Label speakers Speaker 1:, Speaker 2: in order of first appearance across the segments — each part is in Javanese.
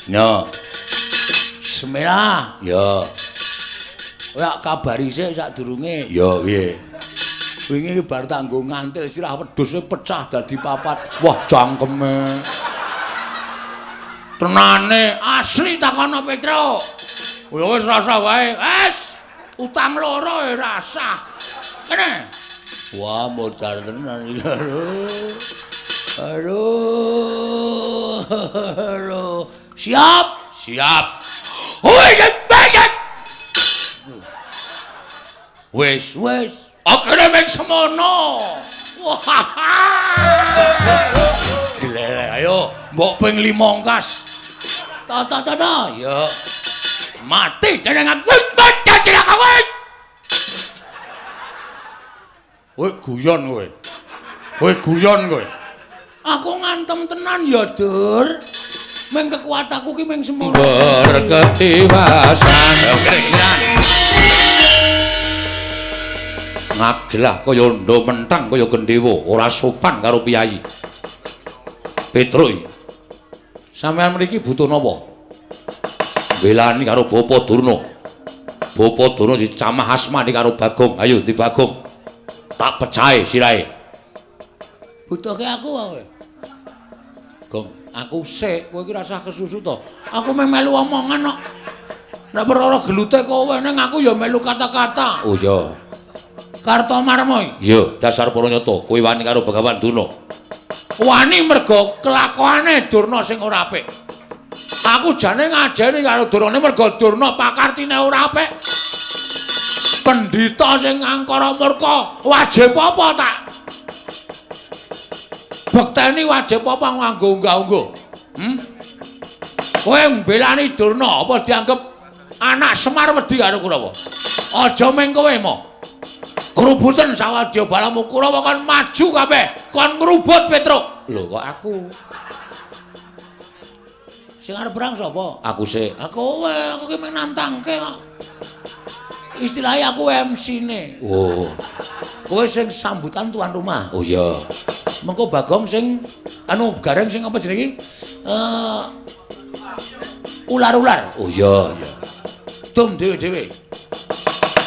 Speaker 1: No.
Speaker 2: Bismillah.
Speaker 1: Ya.
Speaker 2: Kowe kabari sik sadurunge.
Speaker 1: Ya piye?
Speaker 2: Wingi bar tak nggo ngantil sirah wedhuse pecah dadi papat. Wah, jangkeme. Tenane asli takono Petro. Ya wis rasa wae. Wis utang loro rasa. Kene. Wah, modar tenan iki. Aduh. Siap.
Speaker 1: Siap.
Speaker 2: Wis. Akhire mung semono. Gile, ayo mbok ping 5 kas. Ta. Ya. Mati dening aku. Mati kowe. Kowe guyon kowe. Aku ngantem tenan ya, Dur. Ming kekuatanku ki ming semono.
Speaker 1: Berketiwasan. Ngagelah kaya ndo mentang kaya gendhewa, ora sopan karo piyayi. Petro. Sampeyan mriki butuh napa? Belani karo Bapa Durna. Bapa Durna dicamah asmane karo Bagong. Ayo di Bagong. Tak pecahe sirahe.
Speaker 2: Butuhke aku wae. Gong, aku sik, kowe iki rasah kesusu to. Aku meh melu omongan kok. Nek perkara gelute kowe ning aku ya melu kata-kata.
Speaker 1: Oh iya.
Speaker 2: Kartomarma.
Speaker 1: Iya, dasar Paranyata, kowe wani karo Begawan Durna.
Speaker 2: Wani mergo kelakuane Durna sing ora apik. Aku jane ngajeni karo Durna mergo Durna pakartine ora apik. Pendhita sing angkara murka wajib apa tak? Bekteni wajib apa nganggo unggah-ungguh? Kowe mbelani Durna apa dianggep anak Semar wedi karo Kurawa? Aja meng kowe mo. Kerubutan sawadya balamu Kurawa kon maju kabeh, kon ngrubut Petruk. Lho kok aku? Sing arep perang sapa?
Speaker 1: Aku sik.
Speaker 2: Aku ki mung nantangke kok. Istilahnya aku MC-ne.
Speaker 1: Oh.
Speaker 2: Kowe sing sambutan tuan rumah.
Speaker 1: Oh iya.
Speaker 2: Mengko Bagong sing Gareng sing apa jenenge? Ular-ular.
Speaker 1: Oh iya.
Speaker 2: Dum dhewe-dhewe.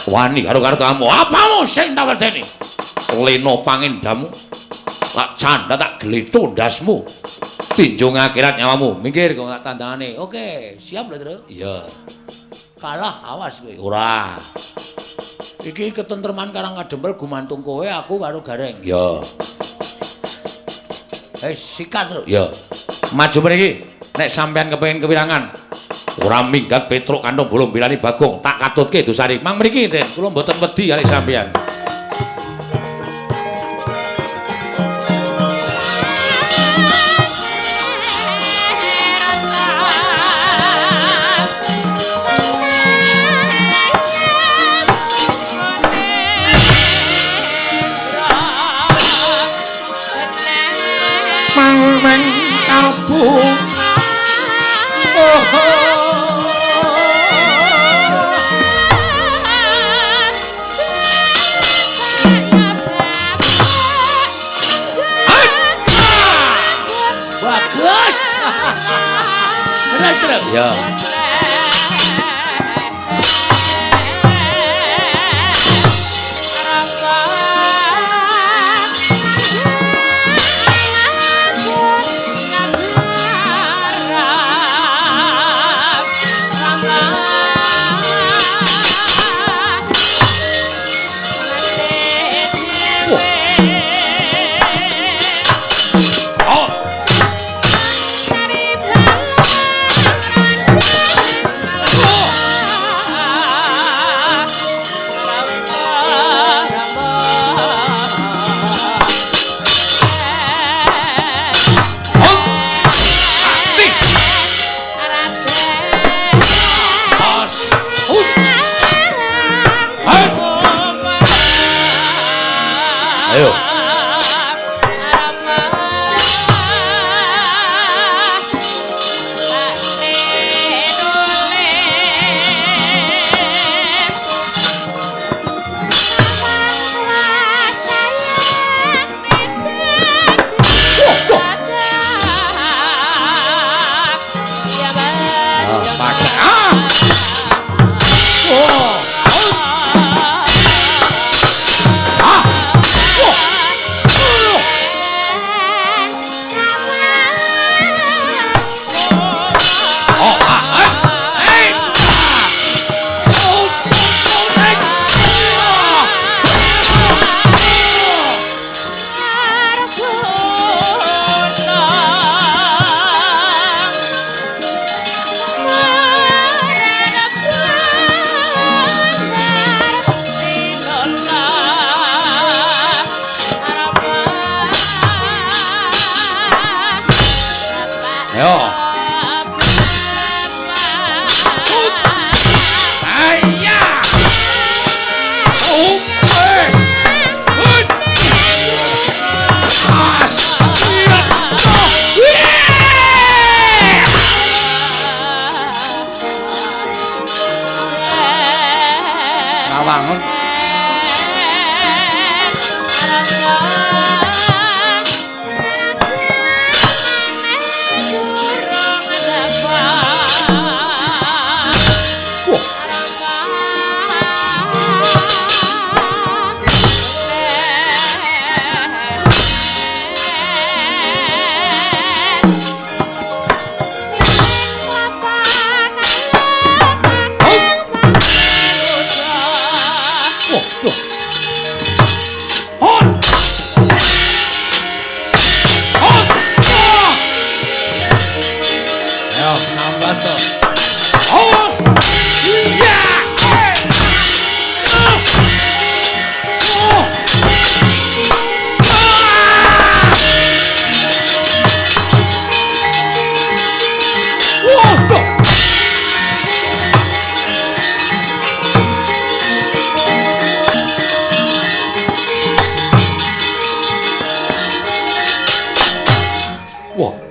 Speaker 1: Wani karo kamu.
Speaker 2: Apamu sing tak wedeni?
Speaker 1: Leno pangindamu. Tak canda tak gletho ndasmu. Tinjung akhirat nyawamu. Minggir kok tak tandangane.
Speaker 2: Oke, siap lho, Tru?
Speaker 1: Iya.
Speaker 2: Kalah awas kowe.
Speaker 1: Ora.
Speaker 2: Iki ketentreman Karang Kadempel gumantung kowe, aku karo Gareng.
Speaker 1: Iya.
Speaker 2: Sikat, Tru.
Speaker 1: Iya. Maju mriki. Nek sampean kepengin kewirangan. Ora minggat Petruk kantong bolong bilani Bagong, tak katutke dosane. Mang mriki, Den, kula mboten wedi kali sampean.
Speaker 2: Mang kalbu.
Speaker 1: Ya.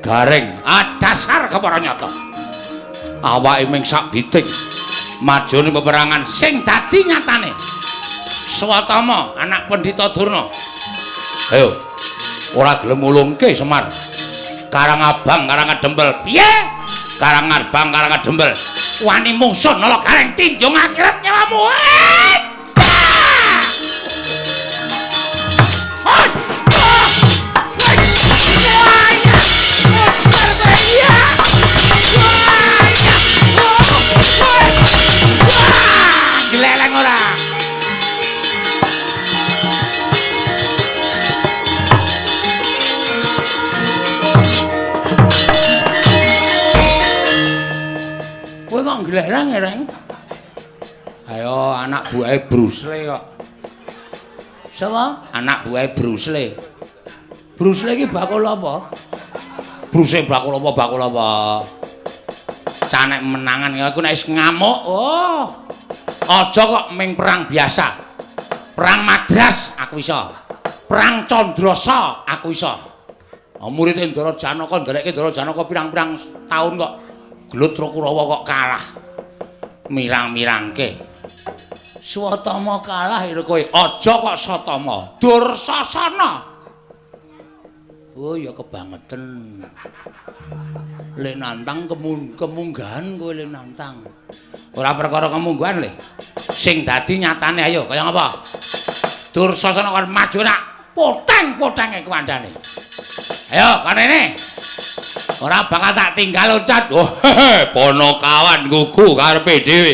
Speaker 1: Garing dasar keparanyata awake ming sak biting majone peperangan sing dadi nyatane Swatama anak Pendhita Durna ayo ora gelem mulungke Semar Karangabang Karangedembel piye Karangabang Karangedembel wani mungsuh nala Gareng tinjung akhirat nyawamu Geleleng ora. Kowe kok geleleng, Reng? Ayo anak buahe Bruce Lee kok. Sapa? Anak buahe Bruce Lee. Bruce Lee iki bakul apa? Bruce bakul apa? Bakul apa? Canek menangan aku nek wis ngamuk. Oh. Aja kok ming perang biasa. Perang Madras aku iso. Perang Candrasa aku iso. Murid Ndara Janaka nderekke Ndara Janaka pirang-pirang taun kok Gelut Kurawa kok kalah. Mirang-mirangke. Swatama kalah lho kowe. Aja kok Satama. Dursasana. Oh ya kebangetan. Le nantang kemunggahan kowe le nantang. Ora perkara kemunggahan le. Sing dadi nyatane ayo kaya ngapa? Dursasana kon maju nak poteng-potenge kewandane. Ayo kanene. Ora bakal tak tinggal loncat. Oh, Ponokawan gugu karepe dhewe.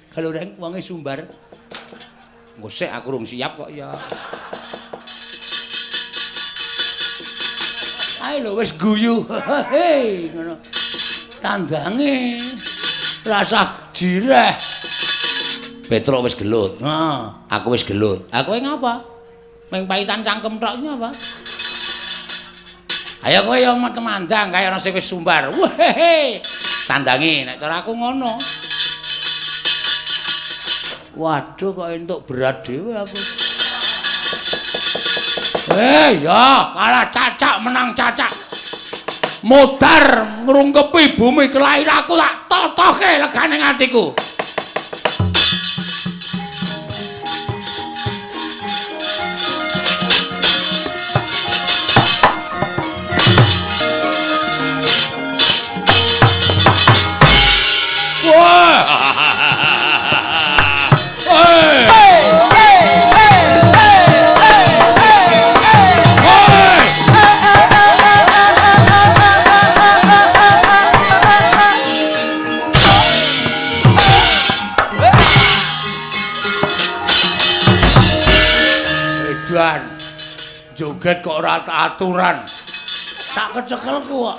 Speaker 1: Kalau Reng wonge Sumbar. Engko sik aku rung siap kok ya. Ayo lho wis guyu. Hei ngono. Tandange rasah jireh. Petruk wis gelut. Aku wis gelut. Aku ngapa? Ming paitan cangkem tok apa? Ayo kowe yo temandang kaya ana sing wis Sumbar. Wehehe. Tandangi nek cara aku ngono. Waduh kok entuk berat dhewe aku. Ya, kalah cacak menang cacak. Modar ngrungkepi bumi kelahiranku tak totoke legane atiku. Joget kok ora aturan. Tak kecekelku kok.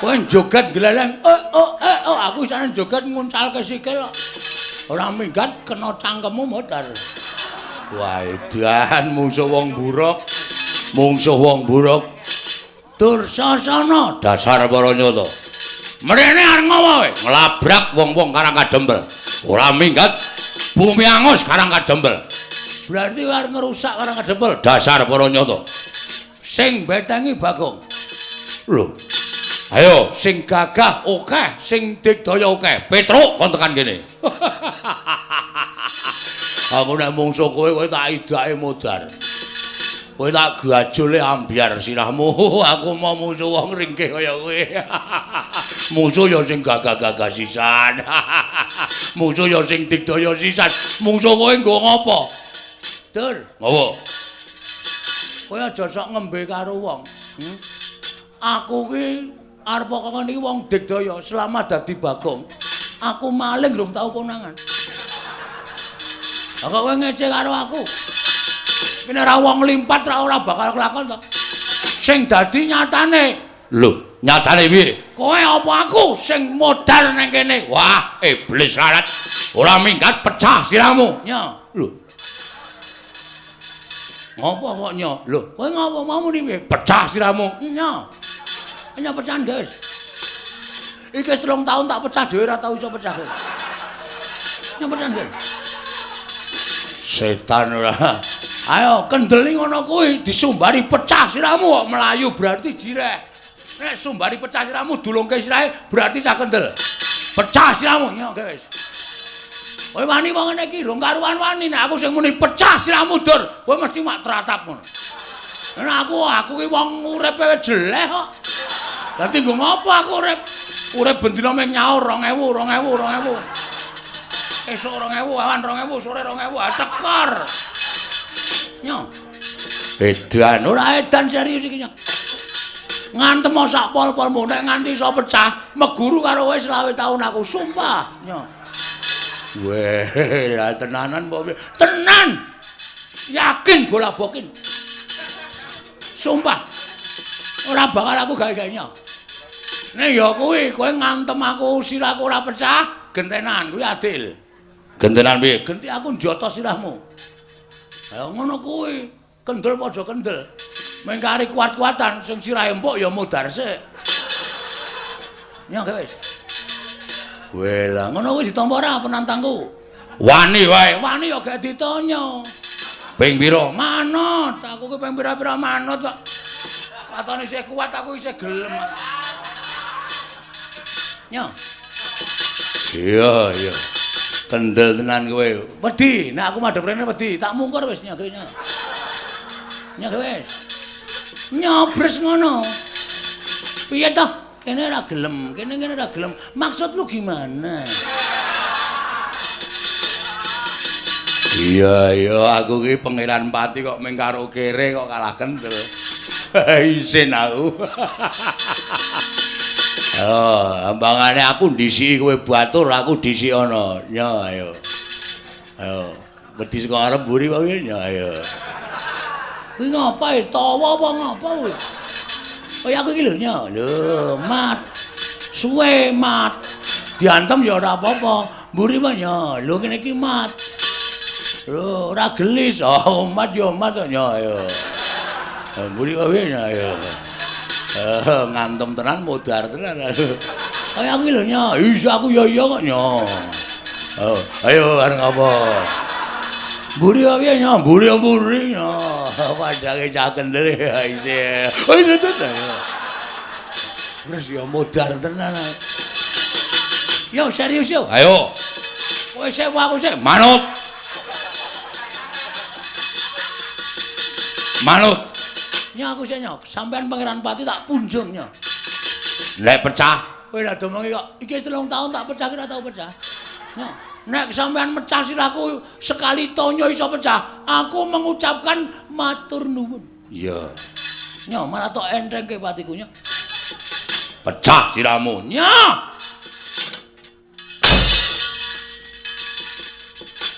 Speaker 1: Kowe joget gleleng. Aku isane joget nguncalke sikil kok. Ora minggat kena cangkemmu modar. Wah, edan mungsuh wong buruk. Mungsuh wong buruk. Dursasana dasar para nyata. Mrene arep ngopo kowe? Nglabrak wong-wong Karangkadembel. Ora minggat bumi angus Karangkadembel. Berarti arep ngerusak Karangkadembel. Dasar para nyata. Sing betengi Bagong. Lho. Ayo sing gagah akeh, sing digdaya akeh. Petruk kon tekan kene. Aku nek mungsuh kowe tak idake modar.
Speaker 2: Kowe tak gajule ambyar sirahmu. Aku mau musuh wong ringkih kaya kowe. Musuh ya sing gagah-gagah sisan. Musuh ya sing digdaya sisan. Musuh kowe nggo ngopo? Dur, ngopo? Kowe aja sok ngembe karo wong. Aku ki arep kok iki wong digdaya selama dadi Bagong. Aku maling rung tau konangan. Kok kowe ngece karo aku? Kene ra wong limpat ra ora bakal kelakon to. Sing dadi nyatane. Lho, nyatane piye? Kowe apa aku sing modal nang kene? Wah, iblis larat. Ora minggat pecah sirahmu. Nya, lho. Ngopo kok nya? Lho, kowe ngopo mau muni piye? Pecah sirahmu. Nya. Nya pecahan, guys. Iki 3 tahun tak pecah dhewe ora tau iso pecah. Nya pecahan, guys. Setan ora. Ayo kendeli ngono kuwi disumbari pecah sirahmu kok melayu berarti jireh. Nek sumbari pecah sirahmu dulungke sirahe berarti sak kendel. Pecah sirahmu ya guys. Kowe wani wong ngene iki rung karuan wani nek aku sing muni pecah sirahmu dur, kowe mesti mak teratap ngono. Nek aku ki wong uripe wis jelek kok. Dadi nggo ngopo aku urip? Urip bendina mung nyaur 2000. Esuk 2000, awan 2000, sore 2000, tekor. Nyo. Edan ora edan serius iki nyo. Ngantem sak pol-polmu nek nganti iso pecah, meguru karo kowe 20 taun aku, sumpah. Nyo. Weh, tenanan apa? Tenan. Yakin bola bokin. Sumpah. Ora bakal aku gawe-gawe nyo. Nek ya kuwi kowe ngantem aku sirahku ora pecah, gentenan kuwi adil. Gentenan piye? Genti aku njotos sirahmu. Ayo ngono kuwi, kendel padha kendel. Mengkari kuat-kuatan sing sirahe empuk ya mudhar sik. Ya wis. Wela, ngono kuwi ditampa ora penantangku. Wani wae, wani ya gak ditanya. Ping pira? Manut, aku ki ping pira-pira manut kok. Watone isih kuat aku isih gelem. Ya. Iya, iya. Kendel tenan kowe. Wedi, nek aku madhep rene wedi, tak mungkur wis nyage nya. Nyage wis. Nyobres ngono. Piye toh? Kene ora gelem, kene ora gelem. Maksud lu gimana? Iya, iya, aku ki pangeran pati kok mung karo kere kok kalah kendel. Isin aku. Oh, ambangane aku ndisi kowe batur, aku ndisi ana. Ya, ayo. Ayo. Wedi saka arep mburi wae ya, ayo. Kuwi ngapa tawa apa ngapa kuwi? Kaya aku iki lho, nya. Lho, mat. Suwe mat. Diantem ya ora apa-apa. Mburi wae ya. Lho kene iki mat. Lho, ora gelis. Oh, mat ya mat ya, ayo. Mburi wae ya, ayo. Ngantem tenan modar tenan. Kaya aku lho nya, isa aku ya iya kok nya. Ayo areng apa? Mburi wae nya, mburi nya. Padange cah kendel isi. Oh iya tenan. Wis ya modar tenan. Yo serius yo. Ayo. Kowe sik aku sik manut. Manut. Nya aku sik nya, sampean pangeran pati tak punjung nya. Lek pecah, kowe lak domongi kok iki 3 tahun tak pecah ora tau pecah. Nya, nek sampean mecah sirahku sekali tonyo iso pecah, aku mengucapkan matur nuwun. Iya. Nya malah tok entengke patiku nya. Pecah sirahmu. Nya.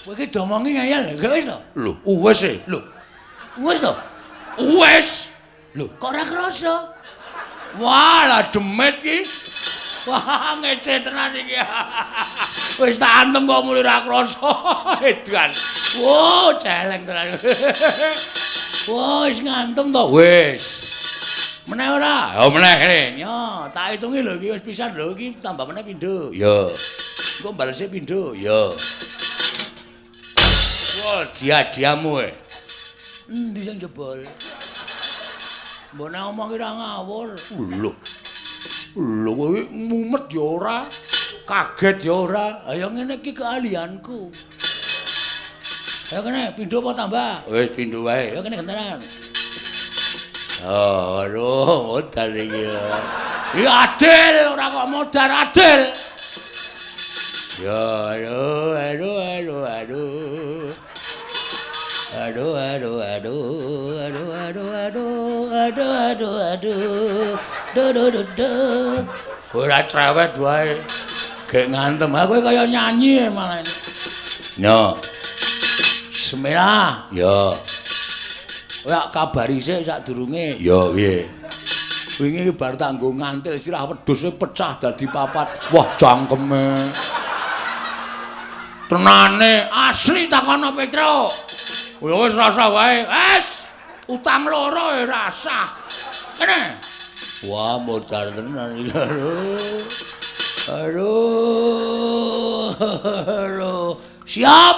Speaker 2: Kowe iki domongi ngeyel wis to? Lho, wis e. Lho. Wis to? Wes. Lho, kok ora krasa? Wah, lah demit ki. Wah, ngece tenan iki. Wis tak antem kok muli ora krasa. Edan. Wo, celeng tenan. Wah, wis ngantem to. Wis. Meneh ora? Ya meneh kene. Ya, tak hitungi lho iki wis pisan lho iki tambah meneh pindho. Ya. Engko balese pindho. Ya. Wah, dia-diamu e. Endi sing jebol? Mbok nek ngomong ki ora ngawur. Lho. Lho kowe mumet ya ora, kaget ya ora. Ayo ngene iki keahlianku. Ayo kene pindho apa tambah? Wis pindho wae. Ayo kene gentenan. Oh, aduh, modal iki. Ya adil, ora kok modal adil. Ya, aduh. Ora cerewet wae. Gek ngantem aku kaya nyanyi malah. No. Bismillah. Ya. Kowe kabari sik sadurunge. Ya piye. Wingi bar tanggo ngantil sirah wedhuse pecah dadi papat. Wah, cangkeme. Tenane asli takono Petro. Ya wis rasa wae. Wis utang loro rasa. Kene. Wah, modal tenan iki. Aduh. Siap.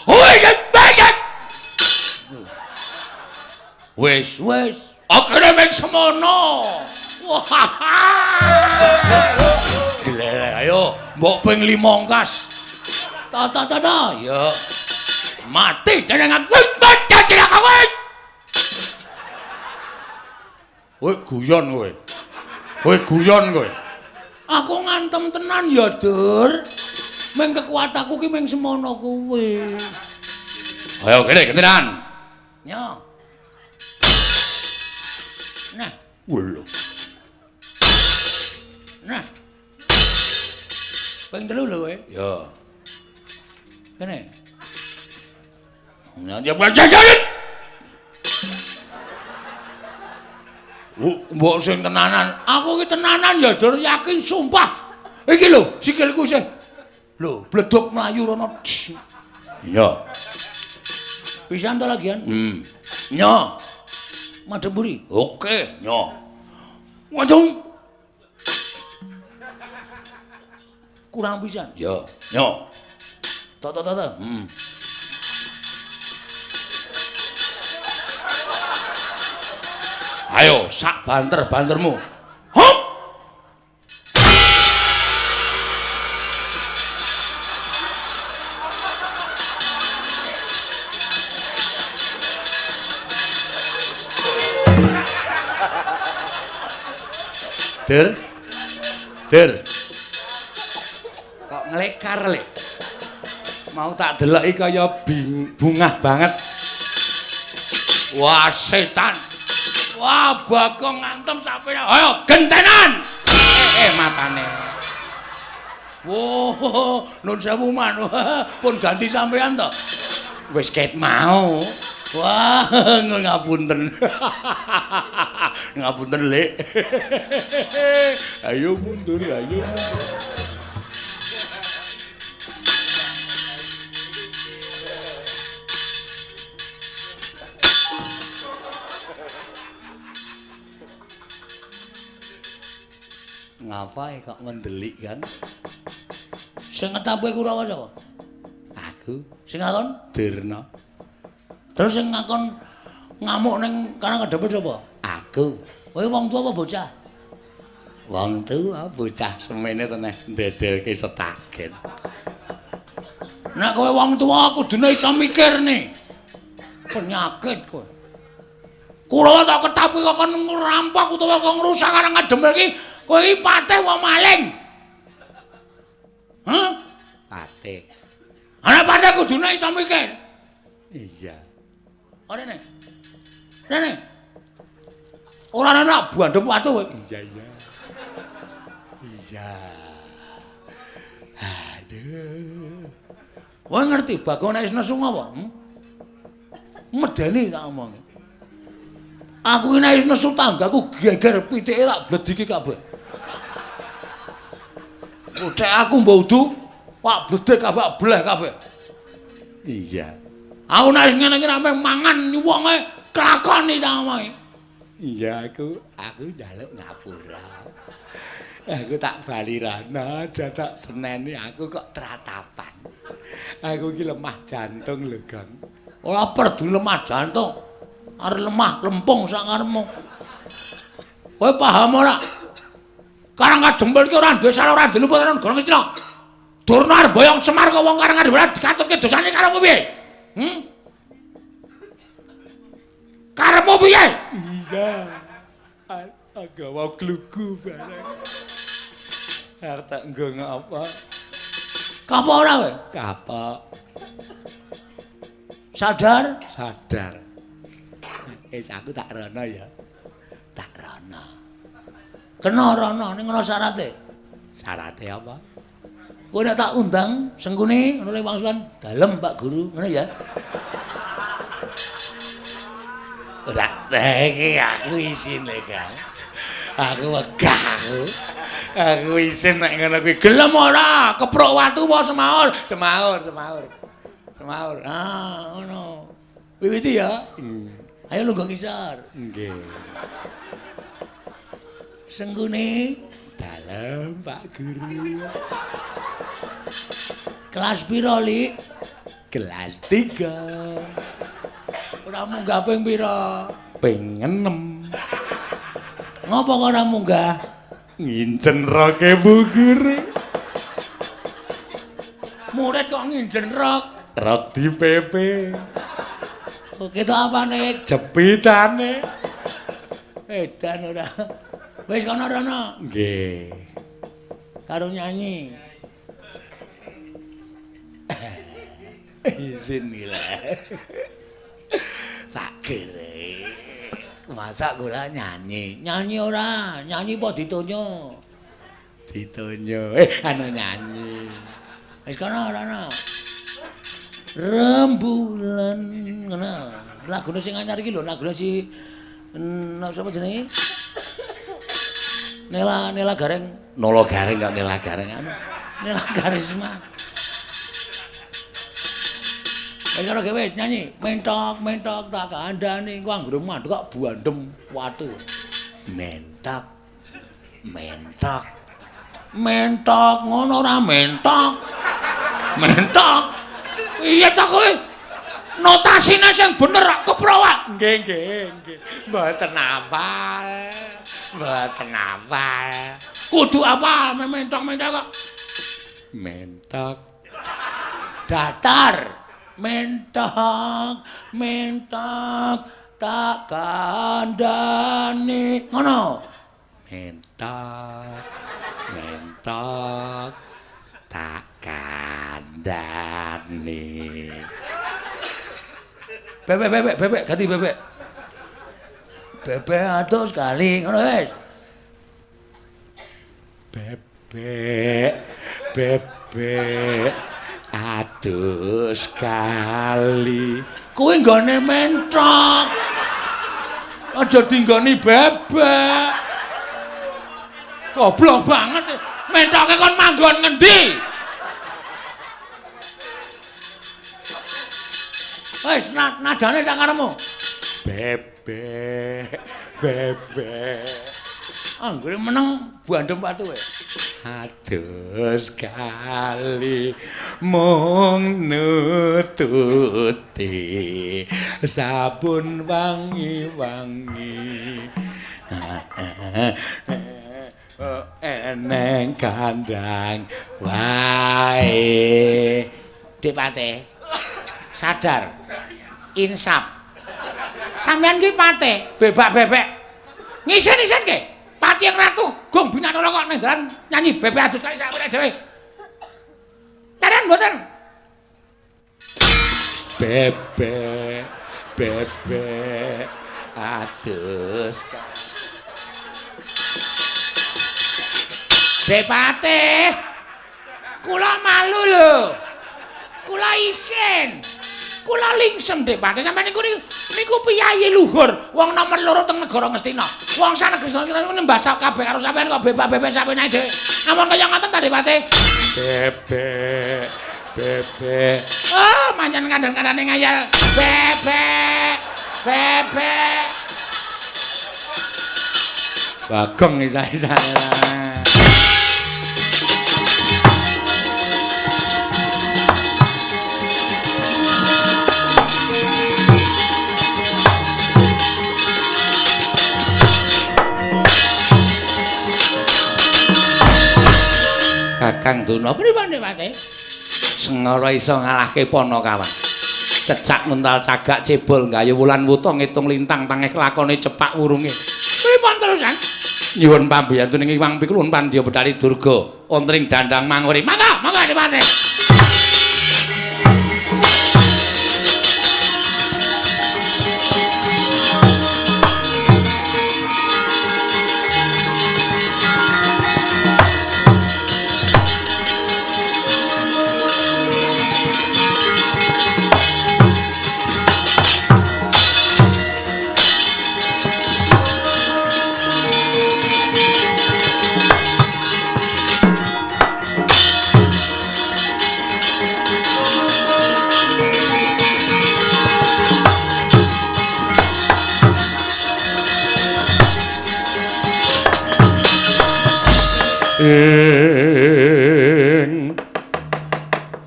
Speaker 2: Woi, banyak. Wis. Akhire mek semono. Wah. Ayo, mbok ping 5 kas. Ta. Ya. Mati jeneng aku. Mati jeneng aku. Kowe guyon kowe. Aku ngantem tenan ya, Dur. Ming kekuatanku ki ming semono kowe. Ayo kene gentenan. Yo. Nah, lho. Nah. Ping 3 lho kowe. Ya. Kene. Ya jajan. Mbok sing tenanan. Aku ki tenanan ya, Dur, yakin sumpah. Iki lho, sikilku sing. Lho, bledok mlayu rono. Iya. Pisan to lagian? Nya. Madhep mburi. Oke, nya. Wajung. Kurang pisan. Ya, nya. Ta. Ayo, sak bantermu. Hop! Der. Kok nglekar le? Mau tak deloki kaya bungah banget. Wah, setan. Wah, Bagong ngantem sampe. Ayo, gentenan. Matane. Woh, nun sewu man. Pun ganti sampean to. Wis ket mau. Wah, ngapunten. Ngapunten, Lek. Ayo mundur. Ngapain kok ngendelik kan? Sing ngetape Kurawa sapa? Aku. Sing ngakon Dirna. Terus sing ngakon ngamuk ning kana kedepe sapa? Aku. Kowe wong tuwa apa bocah? Wong tuwa bocah semene teneh ndedelke setagen. Nek kowe wong tuwa kudune iso mikir nih. Penyakit kowe. Kurawa tak ketapi kok ngerampok utawa kok ngrusak areng ngademel iki. Kowe iki patih wong maling. Hah? Patih. Ana patih kudune iso mikir. Iya. Rene. Ora ana bandem watu kowe. Iya. Aduh. Kowe ngerti Bagong nek wis nesu apa? Medeni tak omong. Aku iki nek wis nesu tanggaku geger pitike tak blediki kabeh. Cek aku mbok udu, Pak bledek kabeh bleh kabeh. Iya. Aku nek ngene iki rame mangan wonge kelakoni ta omonge. Iya aku njaluk ngapura. Aku tak bali rana, jatak seneni aku kok tratapan. Aku iki lemah jantung lho, Gang. Ora perdu lemah jantung. Arep lemah lempung sak karepmu. Kowe paham ora? Karang Kadempel iki ora duwe salah ora diluput nang Gorong Istina. Durna arep boyong Semar kok wong Karang Kadempel dikatutke dosane karo kowe piye? Karepmu piye?
Speaker 3: Iya. Agawa klugu bareng. Arep tak nggo ngapa?
Speaker 2: Kapok ora kowe?
Speaker 3: Kapok.
Speaker 2: Sadar?
Speaker 3: Sadar. Aku tak rono ya. Tak rono.
Speaker 2: Kena rono ning ngono syarate.
Speaker 3: Syarate apa?
Speaker 2: Kowe nek tak undang sengkune ngono le wangsulan dalem Pak Guru, ngono ya.
Speaker 3: Ora iki aku isin lek. Aku wegah aku. Aku isin nek ngono kuwi
Speaker 2: Gelem ora? Keprok watu apa semaur?
Speaker 3: semaur.
Speaker 2: Ah, ngono. Wiwiti ya. Ayo lungguh ngisor.
Speaker 3: Nggih.
Speaker 2: Sengkune
Speaker 3: Dalem Pak Guru.
Speaker 2: kelas piro, Lik?
Speaker 3: Kelas 3.
Speaker 2: Ora munggah ping piro?
Speaker 3: Ping 6.
Speaker 2: Ngopo kok ora munggah?
Speaker 3: Ngincen roke Bu Guru.
Speaker 2: Murid kok nginjen rok.
Speaker 3: Rok di PP.
Speaker 2: Kok ketok apane?
Speaker 3: Jepitane.
Speaker 2: Edan ora. Wis kono rono
Speaker 3: Nggih.
Speaker 2: karo nyanyi.
Speaker 3: Izin gila. Pak Guru. Masa kula nyanyi?
Speaker 2: Nyanyi ora, nyanyi apa ditonyo?
Speaker 3: Ditonyo. Nyanyi.
Speaker 2: Wis kono rono. Rembulan ngono. Lagune sing anyar iki lho, lagune si sapa jenenge? Nela Gareng.
Speaker 3: Nolo Gareng kok Nela Gareng anu.
Speaker 2: Nela Karisma. Wis ora wis nyanyi, mentok tak kandhane ku anggere mandek kok buandem watu.
Speaker 3: Mentok.
Speaker 2: Mentok ngono ora mentok. Mentok. Iya ta kowe? Notasine sing bener keprowak.
Speaker 3: Nggih. Mboten hafal.
Speaker 2: Kudu apa mentok kok.
Speaker 3: Mentok.
Speaker 2: Datar. Mentok tak kandhane. Ngono.
Speaker 3: Mentok tak kandhane.
Speaker 2: Bebek ganti bebek. Bebek atus kali ngono wis.
Speaker 3: Bebek atus kali.
Speaker 2: Kuwi nggone mentok. Aja dinggoni bebek. Goblok banget. Mentoke kon manggon ngendi? Wis nadane sak karepmu.
Speaker 3: Bebek.
Speaker 2: Anggere meneng buandem watu kowe.
Speaker 3: Atus kali mung nututi sabun wangi-wangi. Eneng kandang wae.
Speaker 2: Dik Pate. Sadar. Insaf. Sampeyan ki Pate, bebek. Ngisen-ngisen ki. Pati yang ratu, gong binatara kok ning dalan nyanyi bebek adus kali sampeyan dhewe. Leren mboten?
Speaker 3: Bebek adus.
Speaker 2: Dik Pate. Kula malu lho. Kula isin. Kula lingsem Dik Pate sampeyan niku piyayi luhur wong nomor 2 teng negara Ngastina. Wong sanegara Ngastina nembah kabeh karo sampeyan kok bebek sampeyan ae dhewe. Ampun kaya ngoten ta Dik Pate?
Speaker 3: Bebek.
Speaker 2: Oh, mancan kandhan-kandhane ngayal. Bebek.
Speaker 3: Bagong isa-isane.
Speaker 2: Kakang Duna pripun Dik Pate?
Speaker 3: Sengara iso ngalahke Panakawan.
Speaker 1: Cecak mental cagak cebol gayu wulan wuta ngitung lintang tangeh lakone cepak wurunge. Pripun terusan? Nyuwun pambiyantuning Iwang Pikulun Pandya Betari Durga, ontring dandang manguri. Mangga, mangga Adipati.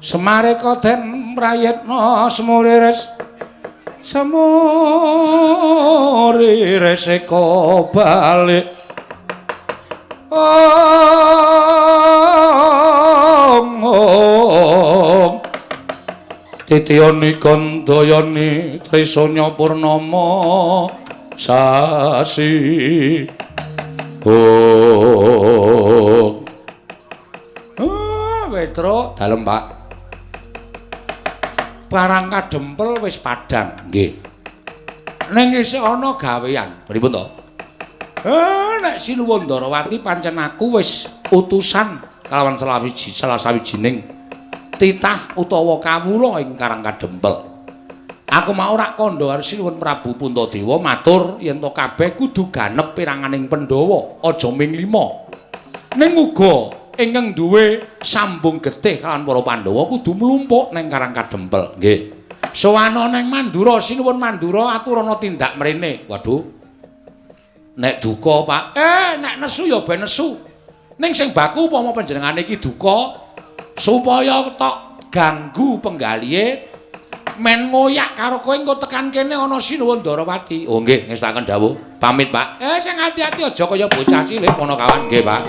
Speaker 1: Semareka den prayitna semuriris eka balik Titiyani Gandayani Trisanya Purnama sasi Petro dalem Pak barang kadempel wis padhang nggih ning isih ana gawean pripun to nek Sinuwun Ndarawati pancen aku wis utusan kalawan salah sawijining titah utawa kawula ing Karang Kadempel aku mau rak kandha karo Sinuwun Prabu Puntadewa matur yen to kabeh kudu ganep piranganing Pandhawa aja ming 5 ning uga ingkang duwe sambung getih kalawan para Pandhawa kudu mlumpuk ning Karang Kadempel nggih sowana ning Mandura Sinuwun Mandura aturana tindak mrene waduh nek duka Pak nek nesu ya ben nesu ning sing baku upama panjenengane iki duka supaya tok ganggu penggalihe men ngoyak karo kowe engko tekan kene ana Sinuwun Ndarawati. Oh nggih, ngestaken dawuh. Pamit, Pak. Sing ati-ati aja kaya bocah cilik ponokawan nggih, Pak.